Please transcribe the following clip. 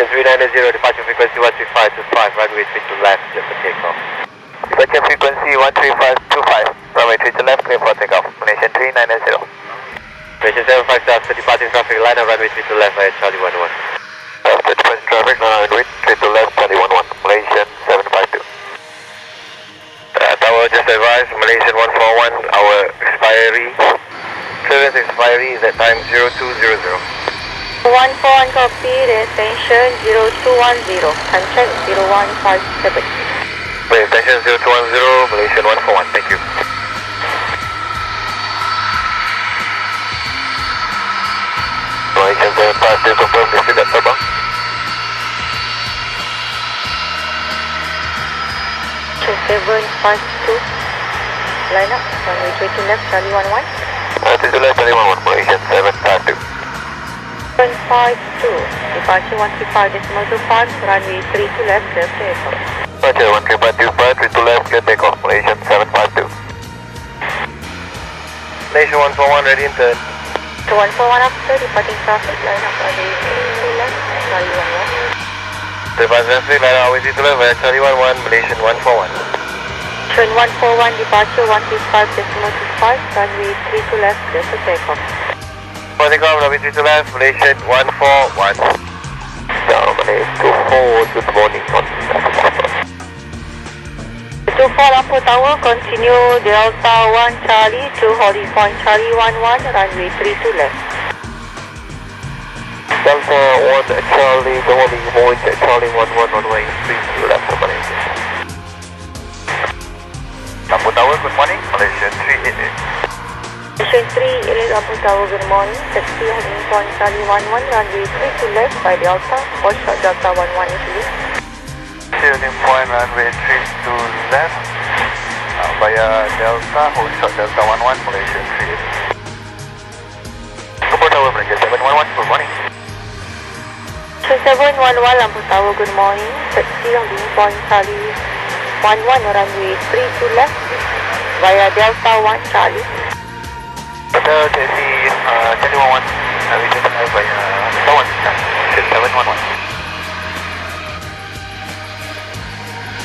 Malaysia 390, departure frequency 13525, runway 3 to left, just for takeoff. Departure frequency 13525, runway 3 to left, clear for takeoff. Malaysia 390. Malaysia 75 South, departing traffic, line up runway 3 to left via Charlie 11. After departing traffic, line up runway 3 to left, Charlie 11, Malaysian 752. Tower just advised, Malaysian 141, our expiry, clearance expiry is at time 0200. 141 copy, destination 0210, contact 0157. Destination 0210, Malaysian 141, thank you. Malaysian 752, confirm this is at terbang. Malaysian 752, line up, runway 3 to left, Charlie 11. 3 to left, Charlie 11, Malaysian 752. 752, departure 135.25, runway 3 to left, clear takeoff. Departure 13525, 3 to left, clear takeoff, Malaysian 752. Malaysia 141, ready in turn. 141 after, departing traffic, line up, runway 3 to left, Charlie 11. Departure traffic, line up, runway 3 to left, via Charlie 11, Malaysian 141. Malaysian 141, departure 135.25, runway 3 to left, clear for takeoff. For takeoff, runway 3 to left, Malaysian 141. Down, Malaysia 24, good morning on 24 Lumpur Tower, continue Delta 1 Charlie to holding point Charlie 11, runway 3 to left. Delta 1 Charlie, the holding point Charlie 11, runway 3 to left for Malaysia. Lumpur Tower, good morning, Malaysia 388. Malaysian 388 Lumpur Tower, good morning, taxi holding point Charlie 11, runway 3 to left by Delta, hold short Delta 11 is released. Holding point runway 3 to left via Delta, hold short Delta 11, Malaysia 388. Lumpur Tower, Malaysia 711, good morning. Malaysia 711 Lumpur Tower, good morning, taxi holding point Charlie 11, runway 3 to left via Delta 1 Charlie. Hotel taxi Charlie 11, we just have via Delta 1 Charlie, 711.